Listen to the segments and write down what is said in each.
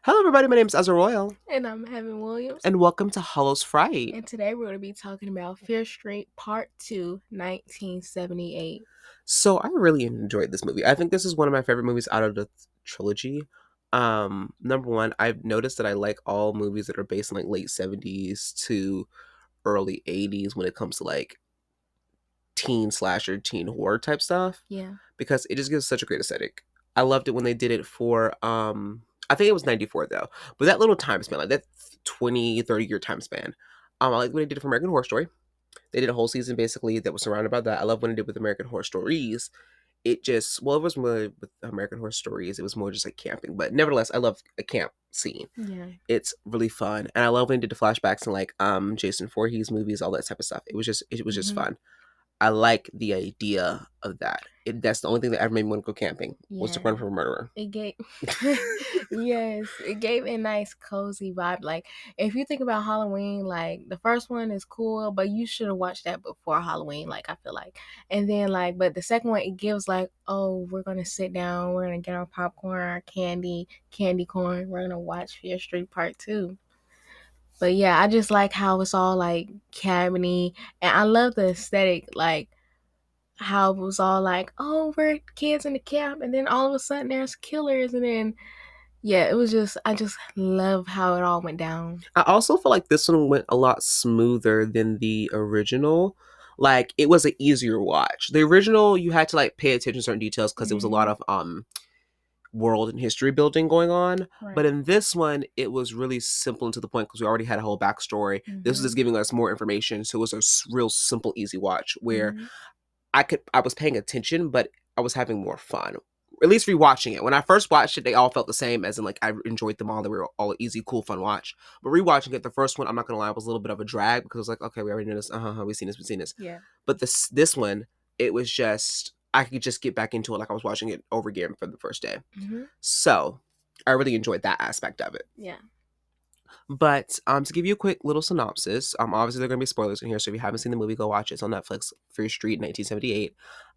Hello, everybody. My name is Ezra Royal, And I'm Heaven Williams. and welcome to Hollow's Fright. And today we're going to be talking about Fear Street Part 2, 1978. So, I really enjoyed this movie. I think this is one of my favorite movies out of the trilogy. Number one, I've noticed that I like all movies that are based in like late 70s to early 80s when it comes to like teen slasher, teen horror type stuff Yeah. because it just gives such a great aesthetic. I loved it when they did it for I think it was 94 though. But that little time span, like that 20, 30 year time span. I like when they did it for American Horror Story. They did a whole season basically that was surrounded by that. I love when they did with American Horror Stories. It just, well, it was more with American Horror Stories. It was more just like camping. But nevertheless, I love a camp scene. Yeah. It's really fun. And I love when they did the flashbacks and like Jason Voorhees movies, all that type of stuff. It was just fun. I like the idea of that. That's the only thing that ever made me want to go camping was to Yeah. run from a murderer. It gave yes, it gave a nice cozy vibe. Like if you think about Halloween, like the first one is cool, but you should have watched that before Halloween, like I feel like. And then like but the second one it gives like, oh, we're gonna sit down, we're gonna get our popcorn, our candy corn, we're gonna watch Fear Street Part 2. But yeah, I just like how it's all like cabiny and I love the aesthetic, like how it was all like, oh, we're kids in the camp, and then all of a sudden there's killers, and then yeah, it was just I just love how it all went down. I also feel like this one went a lot smoother than the original. Like it was an easier watch. The original, you had to like pay attention to certain details because there was a lot of world and history building going on. But Right. in this one, it was really simple and to the point because we already had a whole backstory. This was just giving us more information, so it was a real simple, easy watch where I was paying attention, but I was having more fun. At least rewatching it. When I first watched it, they all felt the same, as in like I enjoyed them all. They were all easy, cool, fun watch. But rewatching it, the first one, I'm not gonna lie, was a little bit of a drag because it was like, okay, we already know this. We've seen this. Yeah. But this one, it was just I could just get back into it like I was watching it over again for the first day. So I really enjoyed that aspect of it. Yeah. But to give you a quick little synopsis, obviously there are gonna be spoilers in here, so if you haven't seen the movie, go watch it. It's on Netflix. Fear Street, 1978.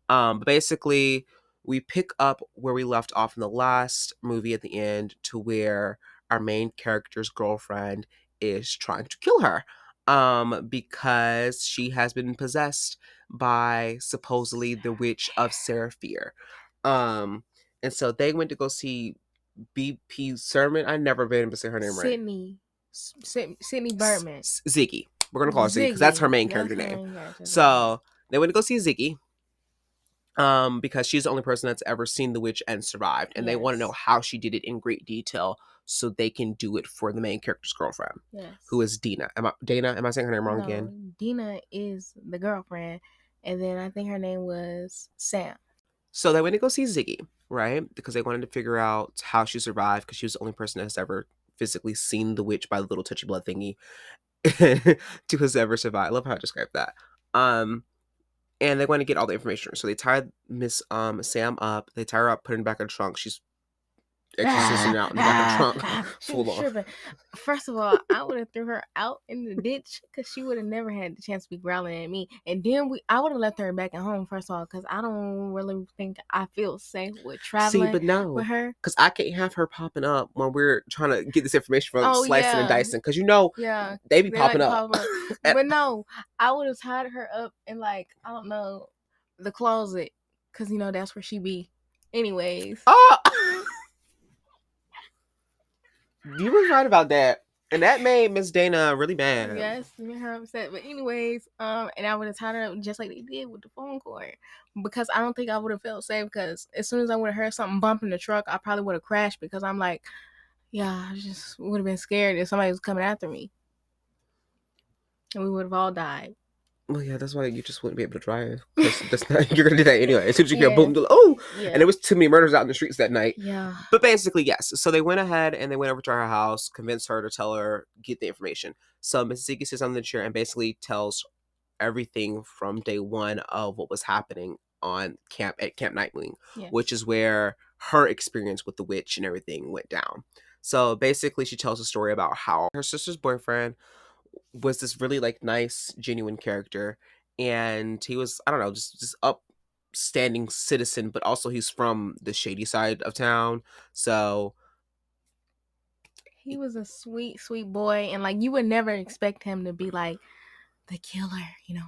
But basically, we pick up where we left off in the last movie at the end, to where our main character's girlfriend is trying to kill her, because she has been possessed by supposedly the witch of Seraphir. And so they went to go see BP Sermon. I never been able to say her name right. Sydney Birdman. Ziggy. We're gonna call her Ziggy because that's her main character name. So they went to go see Ziggy, because she's the only person that's ever seen the witch and survived, and they want to know how she did it in great detail, so they can do it for the main character's girlfriend, who is Dina. Am I saying her name wrong again? Dina is the girlfriend, and then I think her name was Sam. So they went to go see Ziggy, right? Because they wanted to figure out how she survived, because she was the only person that's ever physically seen the witch by the little touchy blood thingy to has ever survived. I love how I described that. And they want to get all the information. So they tied Miss Sam up. They tie her up, put her in the back of the trunk. She's exorcising out in the back of the trunk. Full on. First of all, I would have threw her out in the ditch because she would have never had the chance to be growling at me. And then I would have left her back at home, first of all, because I don't really think I feel safe with traveling with her. Because I can't have her popping up when we're trying to get this information from slicing and dicing. Because they be popping up. But no, I would have tied her up in like, I don't know, the closet. Because, that's where she be. Anyways. Oh! You was right about that. And that made Miss Dana really mad. Yes, made her upset. But anyways, and I would have tied her up just like they did with the phone cord. Because I don't think I would have felt safe, because as soon as I would have heard something bump in the truck, I probably would have crashed, because I'm like, yeah, I just would have been scared if somebody was coming after me. And we would have all died. Well, yeah, that's why you just wouldn't be able to drive. You're going to do that anyway. As soon as you hear boom, oh! Yeah. And there was too many murders out in the streets that night. Yeah. But basically, yes. So they went ahead and they went over to her house, convinced her to tell her, get the information. So Mrs. Ziggy sits on the chair and basically tells everything from day one of what was happening at Camp Nightwing, which is where her experience with the witch and everything went down. So basically, she tells a story about how her sister's boyfriend was this really like nice, genuine character, and he was, I don't know, just upstanding citizen, but also he's from the shady side of town. So He was a sweet, sweet boy, and like you would never expect him to be like the killer, you know.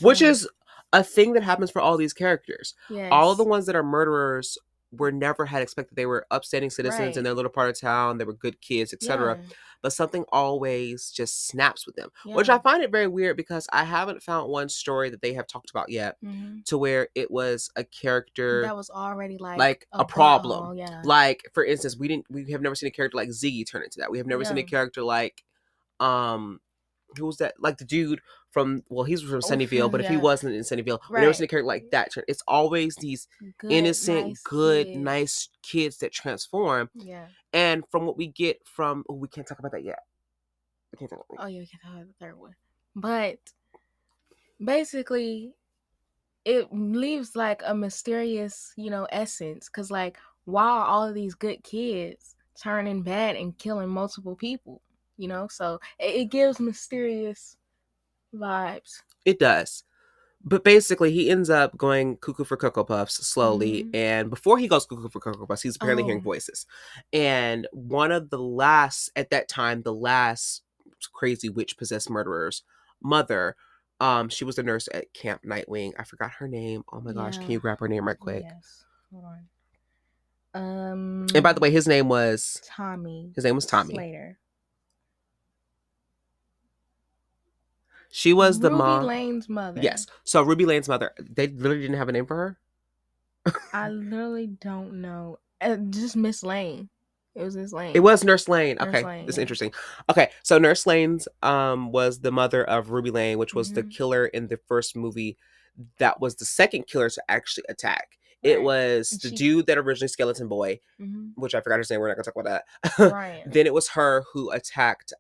Which So is a thing that happens for all these characters. All of the yes, ones that are murderers were never had expected. They were upstanding citizens in right, their little part of town. They were good kids, etc. yeah, But something always just snaps with them, which yeah. I find it very weird because I haven't found one story that they have talked about yet Hmm. to where it was a character That was already like like a a problem. butthole, yeah, Like for instance, we have never seen a character like Ziggy turn into that. We have never seen a yeah. character like um who was that? Like the dude from he's from Oh, Sunnyvale, but if he yeah, wasn't in Sunnyvale, we never seen right. a character like that. It's always these Good, innocent, nice good, kids. nice kids that transform. Yeah. And from what we get from, we can't talk about that yet. We can't talk about Oh yeah, we can talk about the third one, but basically it leaves like a mysterious, essence. Cause like, why are all of these good kids turning bad and killing multiple people? So it gives mysterious vibes. it does. But basically, he ends up going cuckoo for Cocoa Puffs slowly. Hmm. And before he goes cuckoo for Cocoa Puffs, he's apparently hearing Oh, voices. And one of the last, at that time, the last crazy witch possessed murderer's mother, she was a nurse at Camp Nightwing. I forgot her name. Oh my gosh, can yeah. you grab her name right quick? Yes. Hold on. And by the way, Tommy his name was Tommy. Slater. She was the Ruby mom. Lane's mother. Yes. So Ruby Lane's mother, they literally didn't have a name for her. I literally don't know. Just Miss Lane. It was Miss Lane. It was Nurse Lane. Nurse Okay, Lane, this is yeah. interesting. Okay, so Nurse Lane's was the mother of Ruby Lane, which was the Hmm. killer in the first movie. That was the second killer to actually attack. It Right. was And the she, dude that originally Skeleton Boy, hmm which I forgot his name. We're not gonna talk about that. Ryan, Then it was her who attacked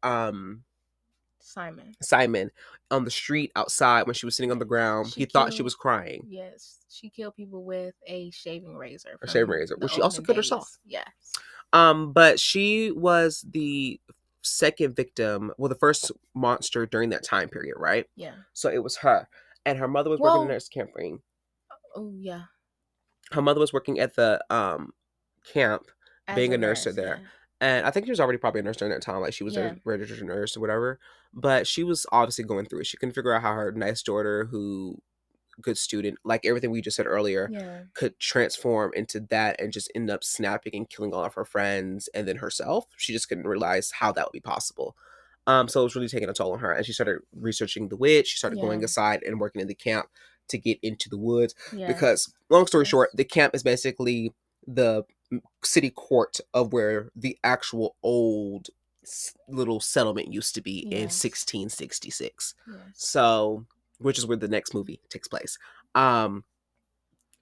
Simon. Simon on the street outside when she was sitting on the ground. She He thought she killed, was crying. yes, she killed people with a shaving razor A shaving from razor. the Well, she also olden killed days. herself. Yes. But she was the second victim, well, the first monster during that time period, right? Yeah. So it was her. And her mother was working in Well, a nurse camping. oh yeah, Her mother was working at the camp, as being a a nurse nurse, there. yeah. And I think she was already probably a nurse during that time. Like she was Yeah. a registered nurse or whatever. But she was obviously going through it. She couldn't figure out how her nice daughter, who good student, like everything we just said earlier, Yeah. could transform into that and just end up snapping and killing all of her friends and then herself. She just couldn't realize how that would be possible. So it was really taking a toll on her. And she started researching the witch. She started going Yeah. aside and working in the camp to get into the woods. Yes. Because, long story Yes. short, the camp is basically the city court of where the actual old little settlement used to be in Yes. 1666. Yes. So, which is where the next movie takes place.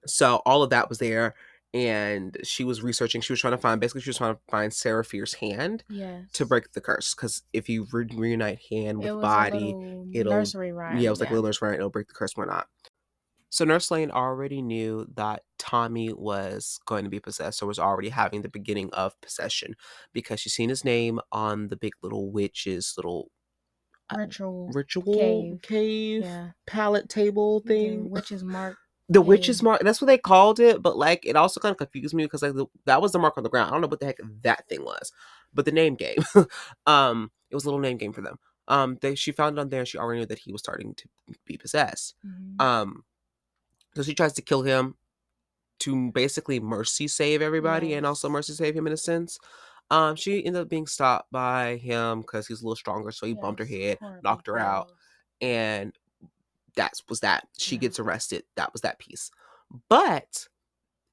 So all of that was there, and she was researching. She was trying to find Seraphir's hand Yes. to break the curse. Because if you reunite hand It with was body, a little it'll nursery rhyme. yeah, it was like a little nursery rhyme. It'll break the curse or not. So Nurse Lane already knew that Tommy was going to be possessed, or was already having the beginning of possession, because she's seen his name on the big little witch's little ritual cave Yeah. pallet table The thing. witch's mark. The cave. witch's mark. That's what they called it, but like it also kind of confused me because like that was the mark on the ground. I don't know what the heck that thing was, but the name game. It was a little name game for them. She found it on there, and she already knew that he was starting to be possessed. Mhm. So she tries to kill him to basically mercy save everybody and also Yes. mercy save him in a sense. She ended up being stopped by him because he's a little stronger, so he bumped her Yes. head, Horrible knocked her out, girls. and that was that. She Yeah. gets arrested. That was that piece. But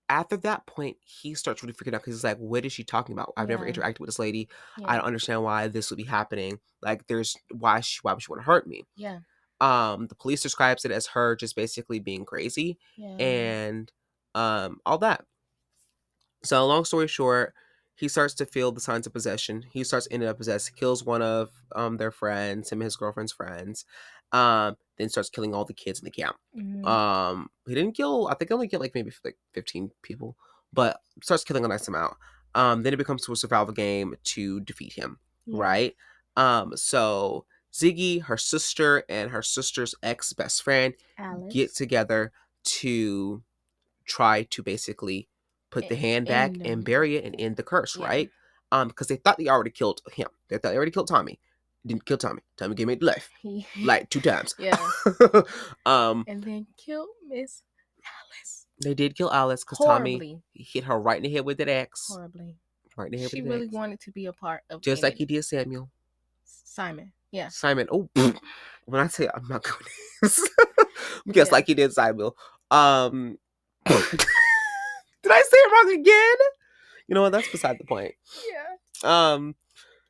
after that point, he starts really freaking out because he's like, what is she talking about? I've never Yeah. interacted with this lady. I Yeah. don't understand why this would be happening. Like, why would she want to hurt me? Yeah. The police describes it as her just basically being crazy Yeah. and all that. So long story short, he starts to feel the signs of possession. He starts ending up possessed. He kills one of their friends, him and his girlfriend's friends. Then starts killing all the kids in the camp. Mhm. He didn't kill. I think he only killed like maybe like 15 people, but starts killing a nice amount. Then it becomes to a survival game to defeat him, Yeah. right? So Ziggy, her sister, and her sister's ex best friend Alice. get together to try to basically put the hand back and bury it and end the curse, Yeah. right? because they thought they already killed him. They thought they already killed Tommy. Didn't kill Tommy. Tommy came back to life like 2 times. Yeah. And then killed Miss Alice. They did kill Alice because Tommy hit her right in the head with that axe. Horribly. Right in the head she with that really axe. wanted to be a part of just like he did Samuel. Simon. Yeah. Simon. Oh, when I say I'm not going to just like he did Samuel. Did I say it wrong again? You know what? That's beside the point. Yeah.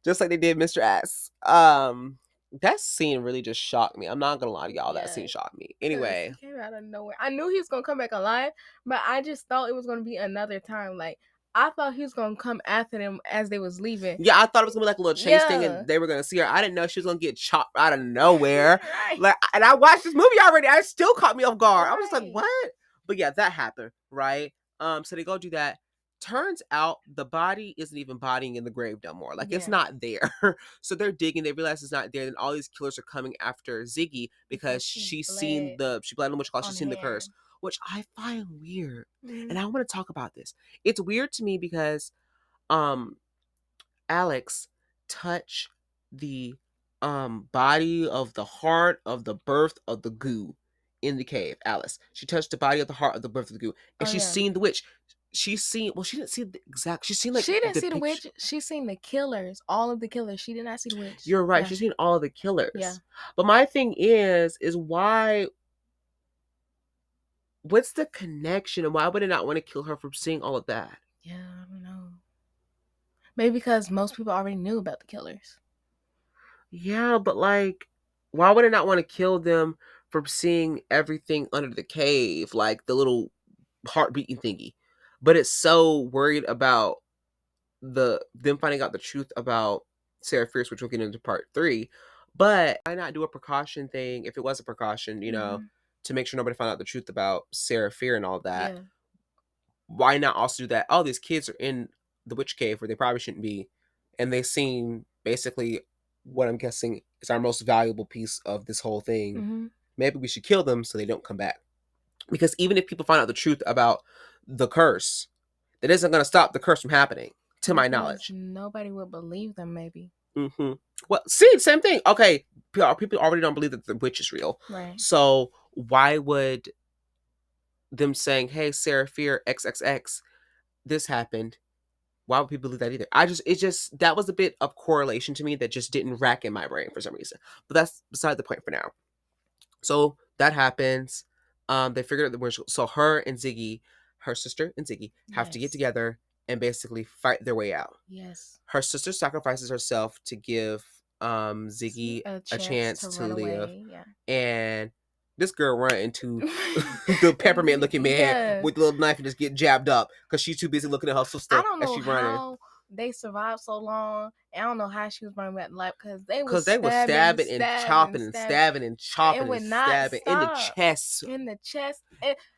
Just like they did Mr. S. That scene really just shocked me. I'm not gonna lie to y'all. That scene shocked me. Anyway, he came out of nowhere. I knew he was gonna come back alive, but I just thought it was gonna be another time. Like I thought he was gonna come after them as they was leaving. Yeah, I thought it was gonna be like a little chase thing, and they were gonna see her. I didn't know she was gonna get chopped out of nowhere. Right. Like, and I watched this movie already. I still caught me off guard. Right. I was like, what? But yeah, that happened, right? So they go do that. Turns out the body isn't even bodying in the grave no more. Like it's not there. So they're digging. They realize it's not there. Then all these killers are coming after Ziggy because she's seen she bled in what you call she's seen the curse, which I find weird. And I want to talk about this. It's weird to me because Alex touched the body of the heart of the birth of the goo in the cave. Alice. She touched the body of the heart of the birth of the goo. And she's seen the witch. She's seen she didn't see the exact she's seen like she didn't see the witch. She's seen the killers, all of the killers. She did not see the witch. You're right. She's seen all of the killers. Yeah. But my thing is why what's the connection and why would I not want to kill her from seeing all of that? Yeah, I don't know. Maybe because most people already knew about the killers. Yeah, but like why would I not want to kill them from seeing everything under the cave, like the little heart beating thingy? But it's so worried about them finding out the truth about Sarah Fierce, which we'll get into part 3. But why not do a precaution thing if it was a precaution, you know, to make sure nobody found out the truth about Sarah Fear and all that? Yeah. Why not also do that? Oh, these kids are in the witch cave where they probably shouldn't be, and they seem basically what I'm guessing is our most valuable piece of this whole thing. Maybe we should kill them so they don't come back. Because even if people find out the truth about the curse, that isn't going to stop the curse from happening, to my knowledge. Nobody would believe them, maybe. Well, see, same thing. Okay, people already don't believe that the witch is real. Right. So why would them saying, hey, Sarah Fear XXX, this happened, why would people believe that either? That was a bit of correlation to me that just didn't rack in my brain for some reason. But that's beside the point for now. So that happens. They figured out the witch. So her and Ziggy, her sister and Ziggy, have to get together and basically fight their way out. Yes. Her sister sacrifices herself to give Ziggy a chance to live. Yeah. And this girl run into the peppermint looking man with a little knife and just get jabbed up because she's too busy looking at her sister. I don't know how they survived so long. I don't know how she was running back life because they were stabbing and chopping and stabbing and chopping and stabbing in the chest,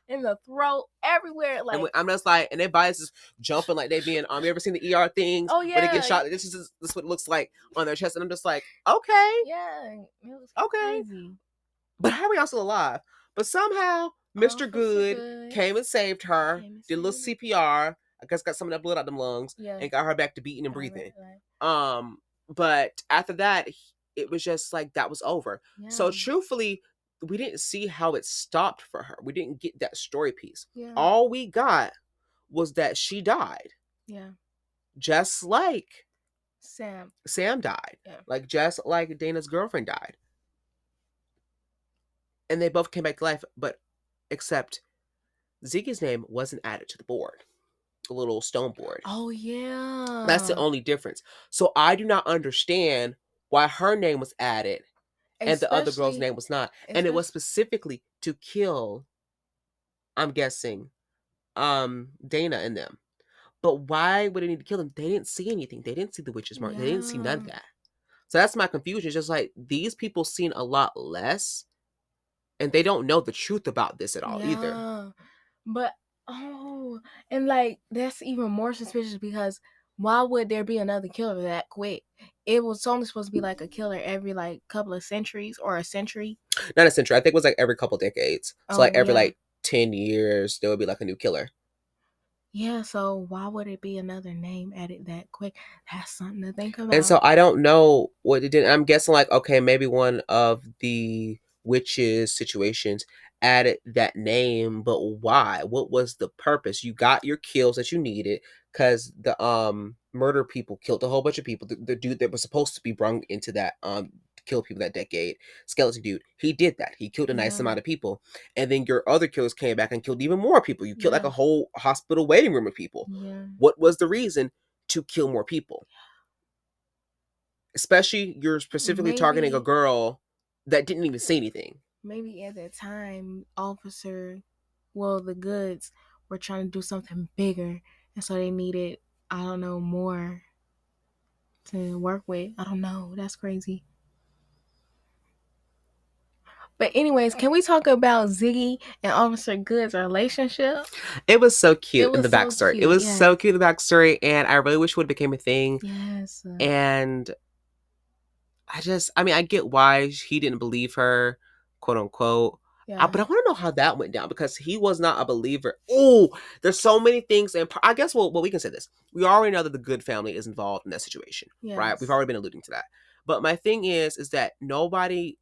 in the throat, everywhere. Like, and I'm just like, and their bodies just jumping like they being. You ever seen the ER things? Oh yeah, where they get shot. This is what it looks like on their chest, and I'm just like, okay, yeah, it was crazy. But how are y'all still alive? But somehow Mr. Good came and saved her. Did a little CPR. I guess got some of that blood out them lungs and got her back to beating and breathing. Right. But after that, it was just like that was over. Yeah. So truthfully, we didn't see how it stopped for her. We didn't get that story piece. Yeah. All we got was that she died. Yeah. Just like Sam died. Yeah. Like just like Dana's girlfriend died. And they both came back to life, but except Ziggy's name wasn't added to the board. A little stone board. Oh yeah. That's the only difference. So I do not understand why her name was added and the other girl's name was not. And it was specifically to kill, I'm guessing, Dana and them. But why would they need to kill them? They didn't see anything. They didn't see the witch's mark. Yeah. They didn't see none of that. So that's my confusion. It's just like these people seen a lot less and they don't know the truth about this at all either. But and like that's even more suspicious because why would there be another killer that quick? It was only supposed to be like a killer every like couple of centuries or a century. Not a century. I think it was like every couple decades. So like every like 10 years there would be like a new killer. Yeah, so why would it be another name added that quick? That's something to think And so about. I don't know what it did. I'm guessing like, okay, maybe one of the witches situations added that name, but why? What was the purpose? You got your kills that you needed because the murder people killed a whole bunch of people. The dude that was supposed to be brung into that to kill people that decade, skeleton dude, he did that. He killed a nice Yeah, amount of people. And then your other killers came back and killed even more people. You killed like yeah, a whole hospital waiting room of people. yeah. What was the reason to kill more people? Especially you're specifically targeting a Maybe, girl that didn't even say anything. maybe at that time, the goods were trying to do something bigger, and so they needed, I don't know, more to work with. I don't know. That's crazy. But anyways, can we talk about Ziggy and Officer Good's relationship? It was so It cute in was the so backstory. It cute. was Yes. so cute in the backstory, and I really wish it would have became a thing. Yes. And I mean, I get why he didn't believe her, quote unquote. Yeah. But I want to know how that went down because he was not a believer. Oh, there's so many things, and I guess well, we can say this: we already know that the Good family is involved in that situation, right? We've Yes. already been alluding to that. But my thing is that nobody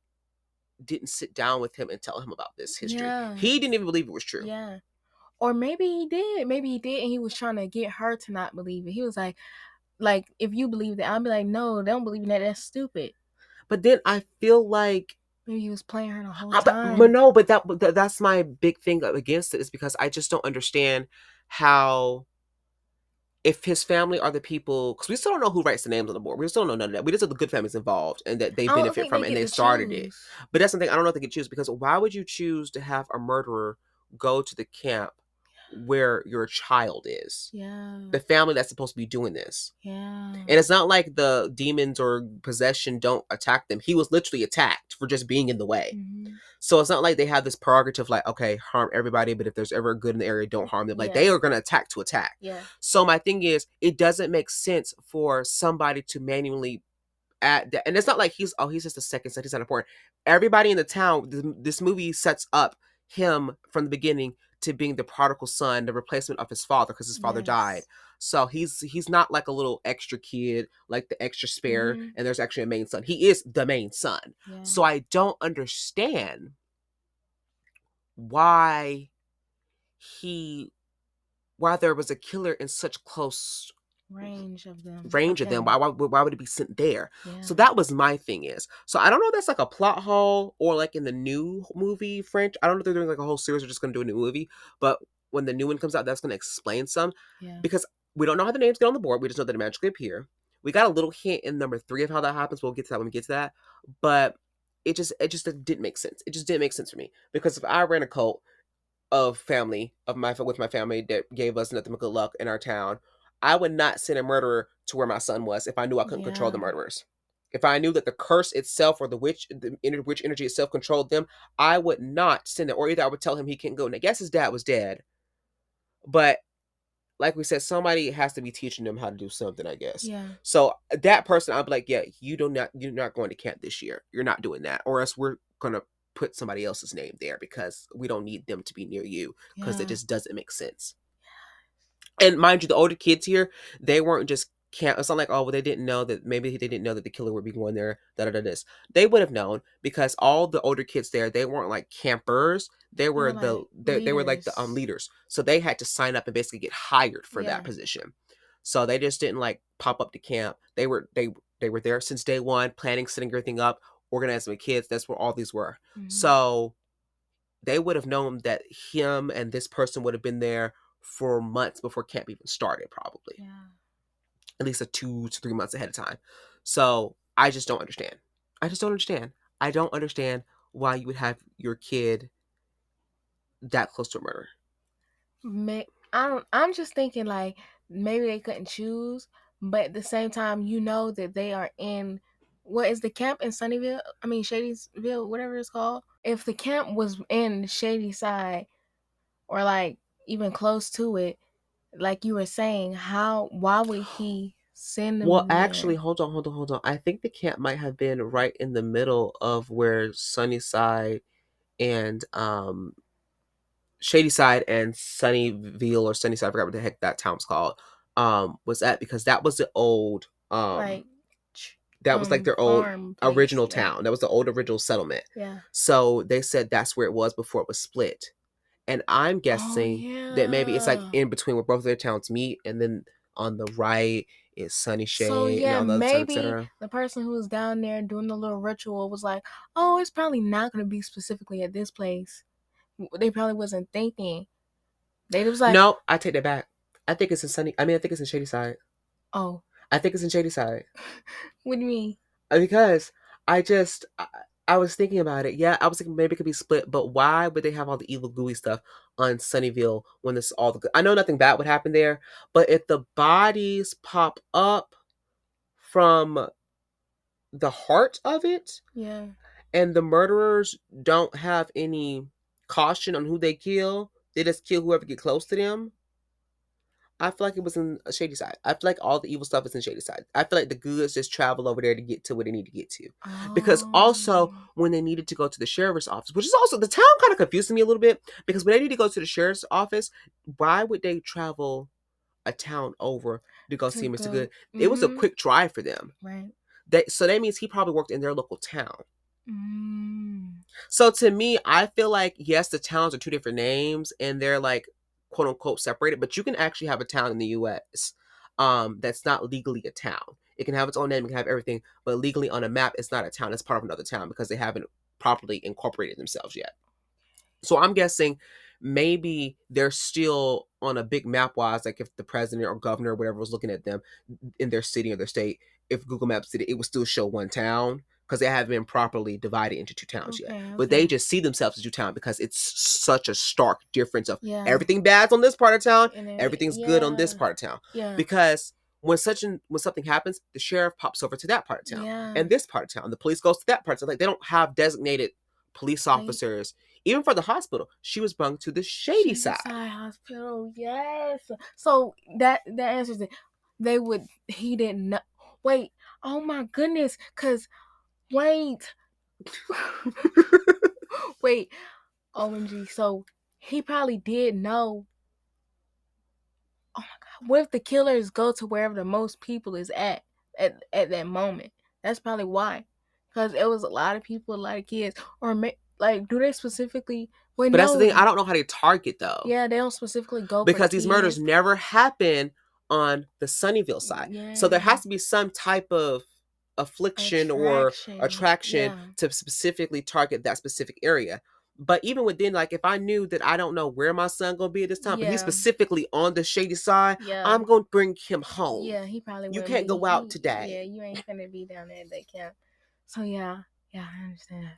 didn't sit down with him and tell him about this history. Yeah. He didn't even believe it was true. Yeah. Or maybe he did. Maybe he did, and he was trying to get her to not believe it. He was like, if you believe that, I'll be like, no, they don't believe in that. That's stupid. But then I feel like Maybe he was playing her the whole but time. no, that's my big thing against it is because I just don't understand how if his family are the people because we still don't know who writes the names on the board. We still don't know none of that. We just know the good family's involved and that they I don't benefit think from they it and get they to started it. choose. But that's something I don't know if they could choose because why would you choose to have a murderer go to the camp where your child is? Yeah. The family that's supposed to be doing this. Yeah. And it's not like the demons or possession don't attack them. He was literally attacked for just being in the way. Mm-hmm. So it's not like they have this prerogative like, okay, harm everybody, but if there's ever a good in the area, don't harm them. Like they Yeah. are going to attack to attack. Yeah. So my thing is, it doesn't make sense for somebody to manually add that. And it's not like he's just a second set. He's not important. Everybody in the town, this movie sets up him from the beginning to being the prodigal son, the replacement of his father because his father died. Yes. So he's not like a little extra kid, like the extra spare, Mm-hmm. and there's actually a main son. He is the main son. Yeah. So I don't understand why he why there was a killer in such close Range of them. range of them. Okay. Why would it be sent there? Yeah. So that was my thing is. So I don't know if that's like a plot hole or like in the new movie French. I don't know if they're doing like a whole series or just gonna do a new movie, but when the new one comes out, that's gonna explain some. Yeah. Because we don't know how the names get on the board. We just know that they magically appear. We got a little hint in number 3 of how that happens. We'll get to that when we get to that. But it just didn't make sense. It just didn't make sense for me. Because if I ran a cult of family of my with my family that gave us nothing but good luck in our town, I would not send a murderer to where my son was if I knew I couldn't control the Yeah. murderers. If I knew that the curse itself or the witch energy itself controlled them, I would not send it. Or either I would tell him he can't go. And I guess his dad was dead, but like we said, somebody has to be teaching them how to do something. I guess. Yeah. So that person, I'd be like, yeah, you're not going to camp this year. You're not doing that, or else we're gonna put somebody else's name there because we don't need them to be near you because it Yeah. just doesn't make sense. And mind you, the older kids here, they weren't just camp. It's not like, oh, well, they didn't know that maybe they didn't know that the killer would be going there. Da da da. This they would have known because all the older kids there, they weren't like campers. They They were were like they were like the leaders. leaders. So they had to sign up and basically get hired for that Yeah. position. So they just didn't like pop up to camp. They were there since day one, planning, setting everything up, organizing with kids. That's where all these were. Mm-hmm. So they would have known that him and this person would have been there for months before camp even started, probably Yeah. at least a 2 to 3 months ahead of time. So I just don't understand. I just don't understand. I don't understand why you would have your kid that close to a murder. I'm just thinking like maybe they couldn't choose, but at the same time, you know that they are in what is the camp in Sunnyvale? I mean Shadysville, whatever it's called. If the camp was in Shady Side or like even close to it, like you were saying, why would he send Well, them actually, there? hold on. I think the camp might have been right in the middle of where Sunnyside and Shadyside and Sunnyvale or Sunnyside, I forgot what the heck that town was called, was at, because that was the old Like that was like their old farm place. original Yeah. town. That was the old original settlement. Yeah. So they said that's where it was before it was split. And I'm Oh guessing that maybe it's like yeah. in between where both of their towns meet, and then on the right is Sunny So Shade and yeah, all the other stuff, maybe etc. the person who was down there doing the little ritual was like, "Oh, it's probably not gonna be specifically at this place." They probably wasn't thinking. They was like, No, I take that back. I think it's in I think it's in Shadyside. "Oh, I think it's in Shadyside. what do you mean?" Because I was thinking about it. Yeah, I was thinking maybe it could be split, but why would they have all the evil gooey stuff on Sunnyvale when this all the I know nothing bad would happen there, but if the bodies pop up from the heart of it Yeah. and the murderers don't have any caution on who they kill, they just kill whoever get close to them. I feel like it was in Shadyside. I feel like all the evil stuff is in Shadyside. I feel like the goods just travel over there to get to where they need to get to. Because also, Oh. when they needed to go to the sheriff's office, which is also, the town kind of confused me a little bit, because when they need to go to the sheriff's office, why would they travel a town over to go To see Mr. go. Good? It was a quick drive for them. Right. So that means he probably worked in their local town. Mm. So to me, I feel like, yes, the towns are two different names and they're like quote unquote separated, but you can actually have a town in the US that's not legally a town. It can have its own name, it can have everything, but legally on a map, it's not a town, it's part of another town because they haven't properly incorporated themselves yet. So I'm guessing maybe they're still on a big map wise, like if the president or governor or whatever was looking at them in their city or their state, if Google Maps did it, it would still show one town because they haven't been properly divided into two towns yet. But they just see themselves as two towns because it's such a stark difference of everything bad's on this part of town, everything's good on this part of town. Yeah. Because when something happens, the sheriff pops over to that part of town and this part of town. The police goes to that part of town. Like they don't have designated police officers. Even for the hospital, she was brung to the Shadyside Hospital. Yes. So that answers it. He didn't know. Wait. Oh my goodness. Cause wait. Wait. OMG. So he probably did know. Oh my god. What if the killers go to wherever the most people is at that moment? That's probably why. Cause it was a lot of people, a lot of kids, or like, do they specifically? But that's the thing. I don't know how they target though. Yeah, they don't specifically go because for these murders never happen on the Sunnyvale side. Yeah. So there has to be some type of affliction or attraction to specifically target that specific area. But even within, like, if I knew that I don't know where my son gonna be at this time, but he's specifically on the shady side, I'm gonna bring him home. Yeah, he probably. You can't go out today. Yeah, you ain't gonna be down there at that camp. So yeah, I understand.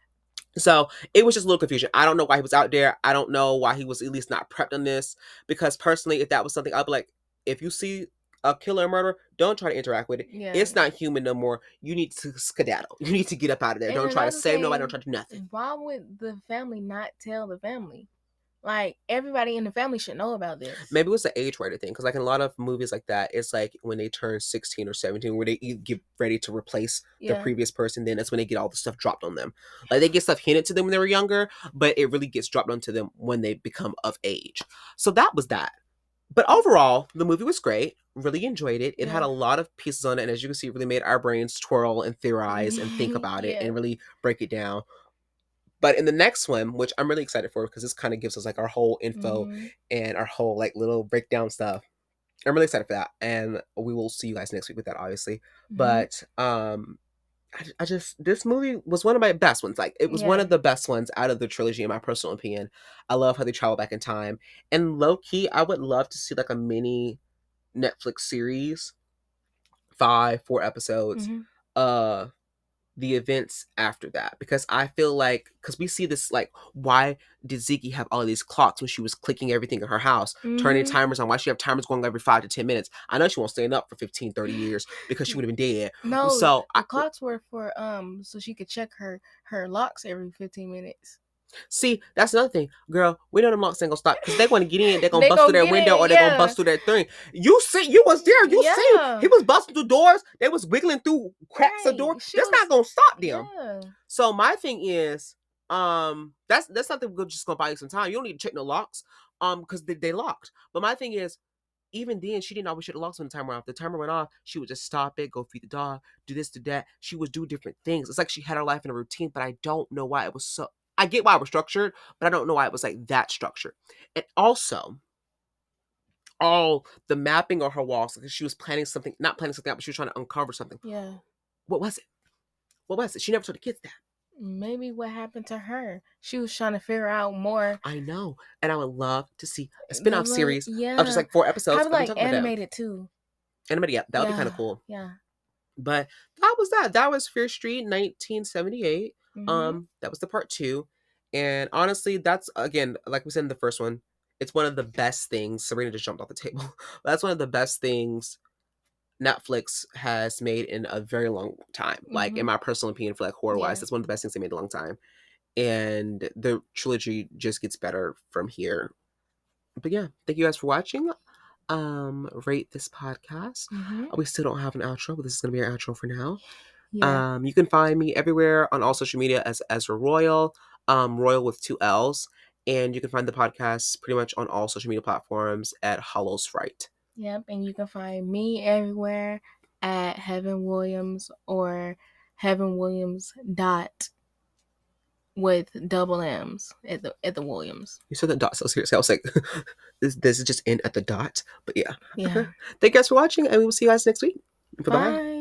So it was just a little confusion. I don't know why he was out there. I don't know why he was at least not prepped on this. Because personally, if that was something, I'd be like, if you see a killer or murder, don't try to interact with it. Yeah. It's not human no more. You need to skedaddle. You need to get up out of there. Don't try to save nobody. Don't try to do nothing. Why would the family not tell the family? Like, everybody in the family should know about this. Maybe it was the age-rated thing. Because, like, in a lot of movies like that, it's like when they turn 16 or 17, where they get ready to replace the previous person, then that's when they get all the stuff dropped on them. Like, they get stuff hinted to them when they were younger, but it really gets dropped onto them when they become of age. So that was that. But overall, the movie was great. Really enjoyed it. It had a lot of pieces on it. And as you can see, it really made our brains twirl and theorize and think about it and really break it down. But in the next one, which I'm really excited for because this kind of gives us like our whole info and our whole like little breakdown stuff. I'm really excited for that. And we will see you guys next week with that, obviously. But I just, this movie was one of my best ones. Like, it was one of the best ones out of the trilogy, in my personal opinion. I love how they travel back in time. And low key, I would love to see like a mini Netflix series, 4 episodes, the events after that, because I feel like, because we see this, like, why did Ziggy have all of these clocks when she was clicking everything in her house, turning timers on? Why she have timers going every 5 to 10 minutes? I know she won't stay up for 15, 30 years because she would have been dead. No, so the clocks were for so she could check her locks every 15 minutes. See, that's another thing, girl. We know them locks ain't gonna stop because they want to get in. They're gonna bust through that window or they're gonna bust through that thing. You see, you was there. You see, he was busting through doors. They was wiggling through cracks of doors. That's not gonna stop them. So my thing is, That's something we're just gonna buy you some time. You don't need to check no locks. Because they locked. But my thing is, even then, she didn't always shut the locks when the timer went off. The timer went off, she would just stop it, go feed the dog, do this, do that. She would do different things. It's like she had her life in a routine, but I don't know why it was so. I get why it was structured, but I don't know why it was like that structured. And also, all the mapping on her walls, because she was planning something, not planning something out, but she was trying to uncover something. Yeah. What was it? What was it? She never told the kids that. Maybe what happened to her? She was trying to figure out more. I know, and I would love to see a spin-off series of Yeah. just like 4 episodes. Probably like talking about that. animated too. Animated, yeah, that would be kind of cool. Yeah. But that was that. That was Fear Street, 1978. Mhm. That was the part 2, and honestly, that's again, like we said in the first one, it's one of the best things. Sabrina just jumped off the table. That's one of the best things Netflix has made in a very long time. Like in Mhm. my personal opinion, for like horror wise, Yeah. that's one of the best things they made in a long time. And the trilogy just gets better from here. But yeah, thank you guys for watching. Rate this podcast. Mhm. We still don't have an outro, but this is gonna be our outro for now. Yeah. You can find me everywhere on all social media as Ezra Royal, Royal with 2 L's. And you can find the podcast pretty much on all social media platforms at Hollows Fright. Yep. And you can find me everywhere at Heaven Williams or Heaven Williams dot with double M's at the Williams. You said that dot so seriously. I was like, this is just in at the dot. But yeah. Yeah. Thank you guys for watching, and we will see you guys next week. Bye-bye. Bye.